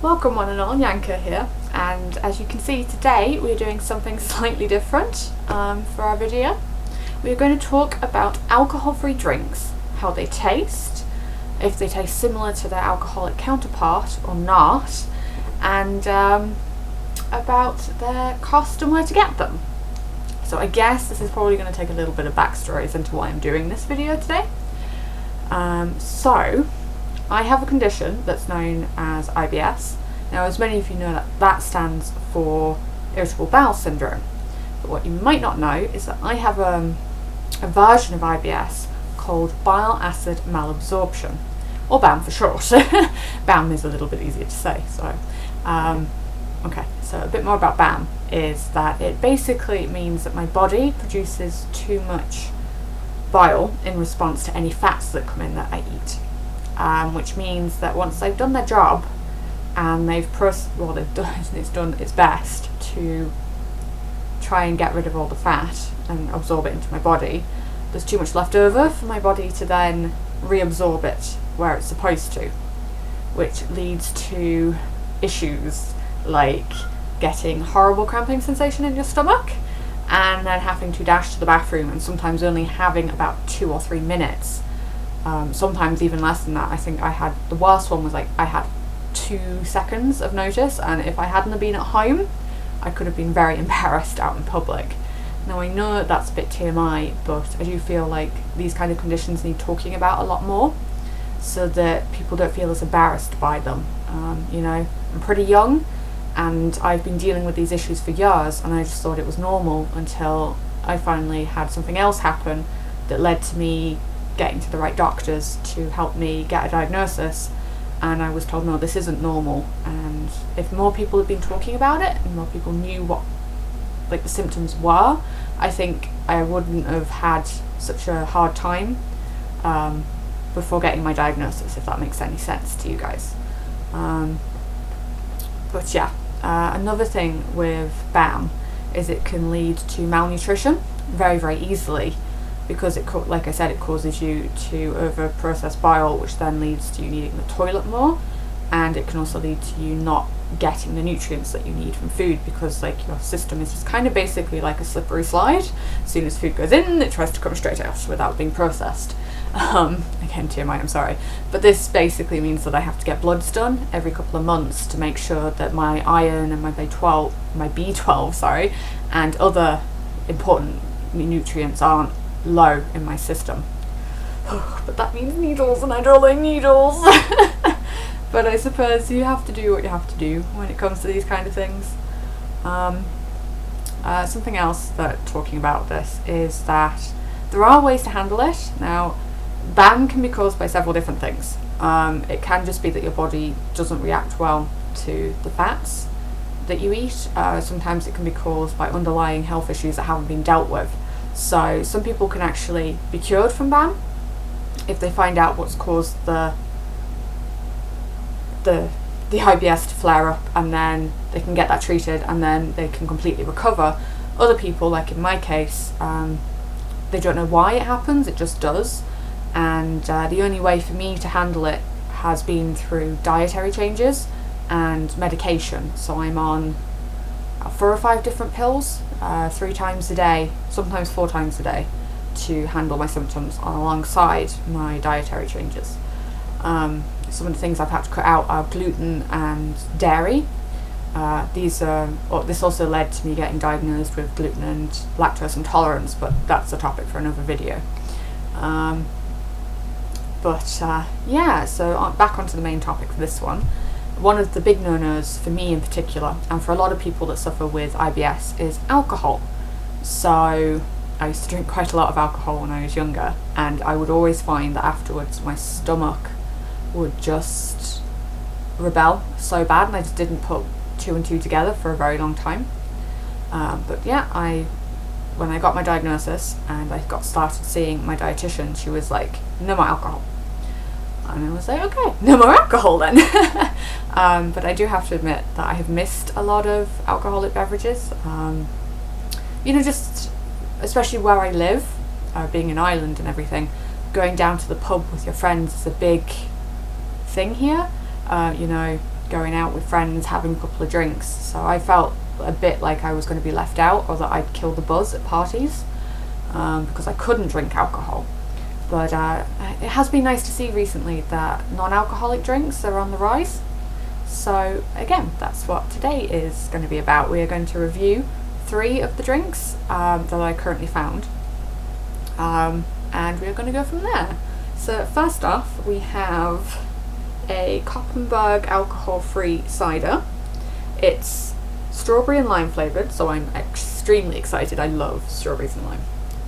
Welcome one and all, Yanka here, and as you can see today we're doing something slightly different for our video. We're going to talk about alcohol-free drinks, how they taste, if they taste similar to their alcoholic counterpart or not, and about their cost and where to get them. So I guess this is probably going to take a little bit of backstories into why I'm doing this video today. So I have a condition that's known as IBS. Now, as many of you know, that stands for irritable bowel syndrome. But what you might not know is that I have a version of IBS called bile acid malabsorption, or BAM for short. BAM is a little bit easier to say. So, okay, so a bit more about BAM is that it basically means that my body produces too much bile in response to any fats that come in that I eat. Which means that once they've done their job and it's done its best to try and get rid of all the fat and absorb it into my body, there's too much left over for my body to then reabsorb it where it's supposed to, which leads to issues like getting horrible cramping sensation in your stomach and then having to dash to the bathroom and sometimes only having about 2 or 3 minutes. Sometimes even less than that. I think the worst one was like I had 2 seconds of notice, and if I hadn't have been at home I could have been very embarrassed out in public. Now I know that's a bit TMI, but I do feel like these kind of conditions need talking about a lot more so that people don't feel as embarrassed by them. You know, I'm pretty young and I've been dealing with these issues for years, and I just thought it was normal until I finally had something else happen that led to me getting to the right doctors to help me get a diagnosis, and I was told no, this isn't normal. And if more people had been talking about it and more people knew what the symptoms were, I think I wouldn't have had such a hard time before getting my diagnosis, if that makes any sense to you guys. But yeah, another thing with BAM is it can lead to malnutrition very, very easily, because like I said, it causes you to over-process bile, which then leads to you needing the toilet more, and it can also lead to you not getting the nutrients that you need from food, because your system is just kind of basically like a slippery slide. As soon as food goes in, it tries to come straight out without being processed. Again, TMI, I'm sorry. But this basically means that I have to get bloods done every couple of months to make sure that my iron and my B12, and other important nutrients aren't low in my system. But that means needles, and I don't like needles. But I suppose you have to do what you have to do when it comes to these kind of things. Something else that talking about this is that there are ways to handle it. Now, BAM can be caused by several different things. It can just be that your body doesn't react well to the fats that you eat. Sometimes it can be caused by underlying health issues that haven't been dealt with. So some people can actually be cured from BAM if they find out what's caused the IBS to flare up, and then they can get that treated and then they can completely recover. Other people, like in my case, they don't know why it happens, it just does. And the only way for me to handle it has been through dietary changes and medication. So I'm on 4 or 5 different pills, 3 times a day, sometimes 4 times a day, to handle my symptoms alongside my dietary changes. Some of the things I've had to cut out are gluten and dairy. This also led to me getting diagnosed with gluten and lactose intolerance, but that's a topic for another video. Yeah, so back onto the main topic for this one. One of the big no-nos for me in particular, and for a lot of people that suffer with IBS, is alcohol. So I used to drink quite a lot of alcohol when I was younger, and I would always find that afterwards my stomach would just rebel so bad, and I just didn't put 2 and 2 together for a very long time. But yeah, when I got my diagnosis and I started seeing my dietitian, she was like, no more alcohol. And I was like, okay, no more alcohol then. But I do have to admit that I have missed a lot of alcoholic beverages. Just especially where I live, being an island and everything, going down to the pub with your friends is a big thing here. going out with friends, having a couple of drinks. So I felt a bit like I was going to be left out, or that I'd kill the buzz at parties, because I couldn't drink alcohol. But it has been nice to see recently that non-alcoholic drinks are on the rise. So again, that's what today is going to be about. We are going to review 3 of the drinks that I currently found, and we're going to go from there. So first off, we have a Koppenberg alcohol-free cider. It's strawberry and lime flavoured, so I'm extremely excited. I love strawberries and lime.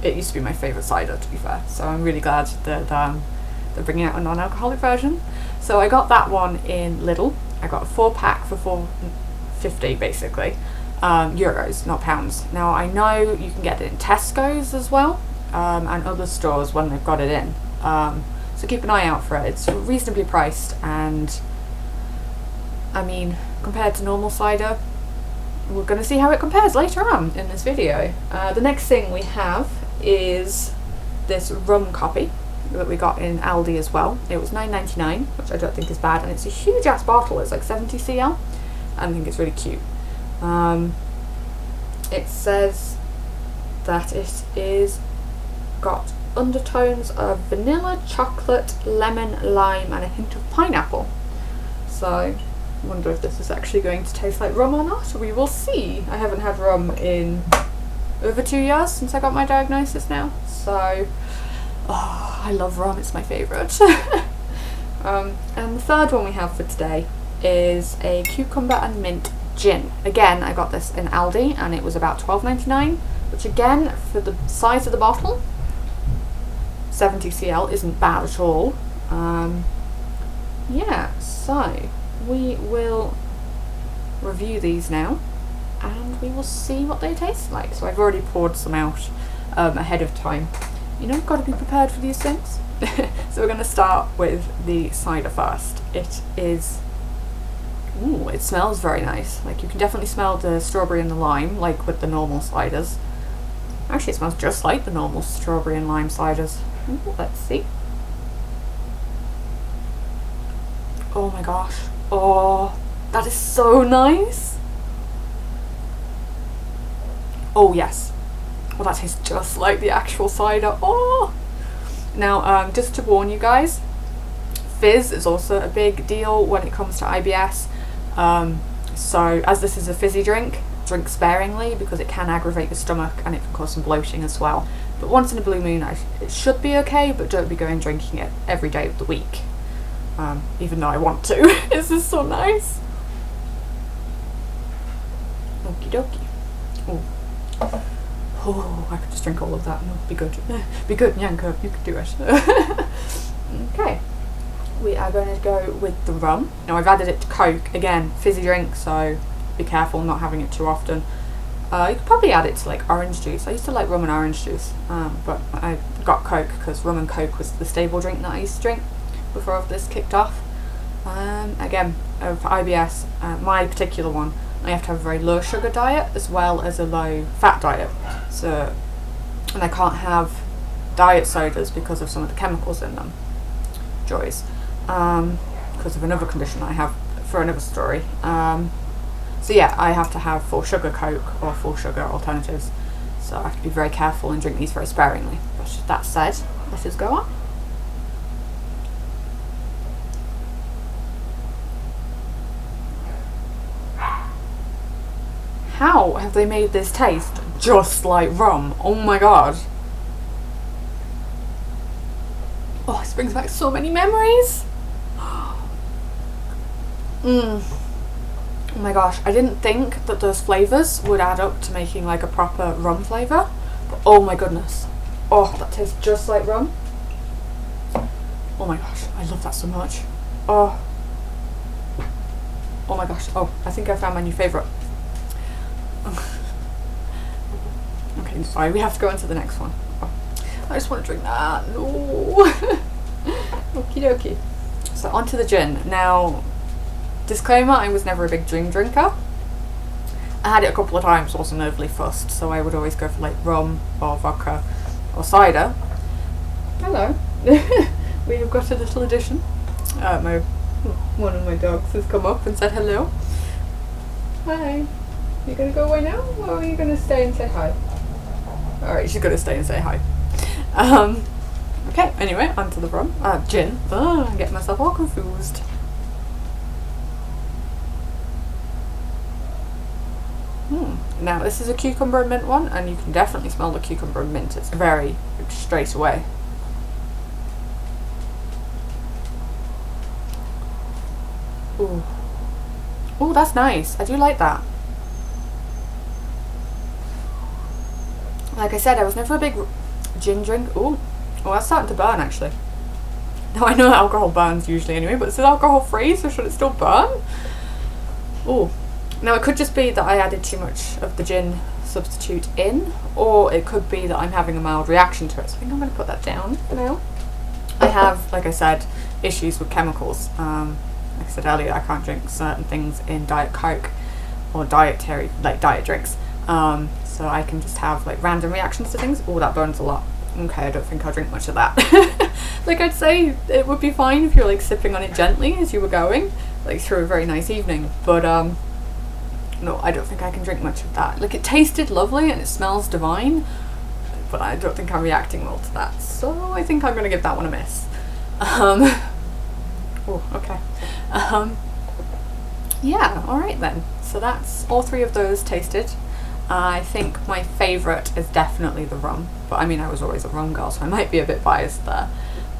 It used to be my favourite cider, to be fair, so I'm really glad that they're bringing out a non-alcoholic version. So I got that one in Lidl. I got a 4-pack for €4.50 basically, euros, not pounds. Now I know you can get it in Tesco's as well, and other stores when they've got it in. So keep an eye out for it. It's reasonably priced, and I mean, compared to normal cider, we're going to see how it compares later on in this video. The next thing we have is this rum copy that we got in Aldi as well. It was $9.99, which I don't think is bad, and it's a huge ass bottle. It's like 70 cl. I think it's really cute. It says that it is got undertones of vanilla, chocolate, lemon, lime, and a hint of pineapple. So I wonder if this is actually going to taste like rum or not. We will see. I haven't had rum in over 2 years since I got my diagnosis now, so I love rum, it's my favourite. And the third one we have for today is a cucumber and mint gin. Again, I got this in Aldi and it was about $12.99, which again, for the size of the bottle, 70 cl isn't bad at all. Yeah, so we will review these now and we will see what they taste like. So I've already poured some out ahead of time. You know, got to be prepared for these things. So we're going to start with the cider first. It is, ooh, it smells very nice. Like, you can definitely smell the strawberry and the lime, like with the normal ciders. Actually, it smells just like the normal strawberry and lime ciders. Ooh, let's see. Oh my gosh. Oh, that is so nice. Oh yes. Well, that tastes just like the actual cider. Oh! Now, just to warn you guys, fizz is also a big deal when it comes to IBS. So, as this is a fizzy drink sparingly because it can aggravate your stomach and it can cause some bloating as well. But once in a blue moon, it should be okay, but don't be going drinking it every day of the week. Even though I want to. This is so nice. Okie dokie. Ooh. Oh, I could just drink all of that and it'll be good. Be good, Nyanko, you could do it. Okay, we are going to go with the rum. Now I've added it to Coke, again, fizzy drink, so be careful not having it too often. You could probably add it to like orange juice. I used to like rum and orange juice, but I got Coke because rum and Coke was the stable drink that I used to drink before this kicked off. Again, for IBS, my particular one, I have to have a very low sugar diet as well as a low fat diet. So, and I can't have diet sodas because of some of the chemicals in them. Joys. Because of another condition I have for another story. So yeah, I have to have full sugar Coke or full sugar alternatives. So I have to be very careful and drink these very sparingly. But that said, let us go on. How have they made this taste just like rum? Oh my god. Oh, this brings back so many memories. Oh my gosh, I didn't think that those flavours would add up to making like a proper rum flavour. But oh my goodness. Oh, that tastes just like rum. Oh my gosh, I love that so much. Oh. Oh my gosh. Oh, I think I found my new favourite. Okay, sorry, we have to go on to the next one. Oh, I just want to drink that. No. Okie dokie. So on to the gin. Now, disclaimer, I was never a big gin drinker. I had it a couple of times, wasn't overly fussed, so I would always go for like rum or vodka or cider. Hello. We have got a little addition. My One of my dogs has come up and said hello. Hi. You gonna go away now, or are you gonna stay and say hi? Alright, she's gonna stay and say hi. Okay, anyway, onto the rum. Gin. I'm getting myself all confused. Now, this is a cucumber and mint one, and you can definitely smell the cucumber and mint. It's very straight away. Ooh. Ooh, that's nice. I do like that. Like I said, I was never a big gin drink. Ooh. Oh, that's starting to burn, actually. Now, I know that alcohol burns usually anyway, but this is alcohol free, so should it still burn? Ooh. Now, it could just be that I added too much of the gin substitute in, or it could be that I'm having a mild reaction to it. So I think I'm going to put that down for now. I have, like I said, issues with chemicals. Like I said earlier, I can't drink certain things in Diet Coke or dietary, like diet drinks. So I can just have like random reactions to things. Oh, that burns a lot. Okay, I don't think I'll drink much of that. Like, I'd say it would be fine if you're like sipping on it gently as you were going, like through a very nice evening. But no, I don't think I can drink much of that. Like, it tasted lovely and it smells divine, but I don't think I'm reacting well to that. So I think I'm gonna give that one a miss. Oh, okay. Yeah, alright then. So that's all three of those tasted. I think my favourite is definitely the rum, but I mean, I was always a rum girl, so I might be a bit biased there.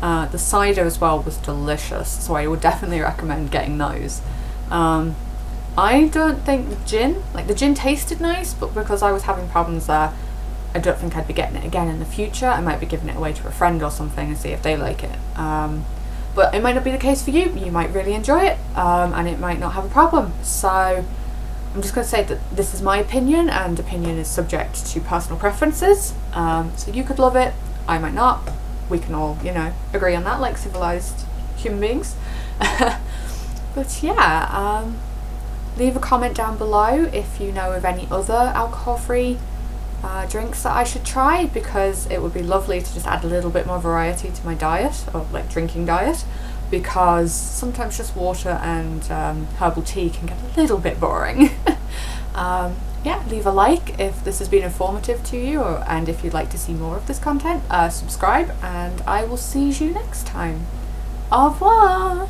The cider as well was delicious, so I would definitely recommend getting those. I don't think the gin tasted nice, but because I was having problems there, I don't think I'd be getting it again in the future. I might be giving it away to a friend or something and see if they like it. But it might not be the case for you. You might really enjoy it, and it might not have a problem. So I'm just going to say that this is my opinion, and opinion is subject to personal preferences. So you could love it, I might not. We can all, agree on that like civilized human beings. But yeah, leave a comment down below if you know of any other alcohol-free drinks that I should try, because it would be lovely to just add a little bit more variety to my diet, or like drinking diet, because sometimes just water and herbal tea can get a little bit boring. Yeah, leave a like if this has been informative to you, and if you'd like to see more of this content, subscribe, and I will see you next time. Au revoir!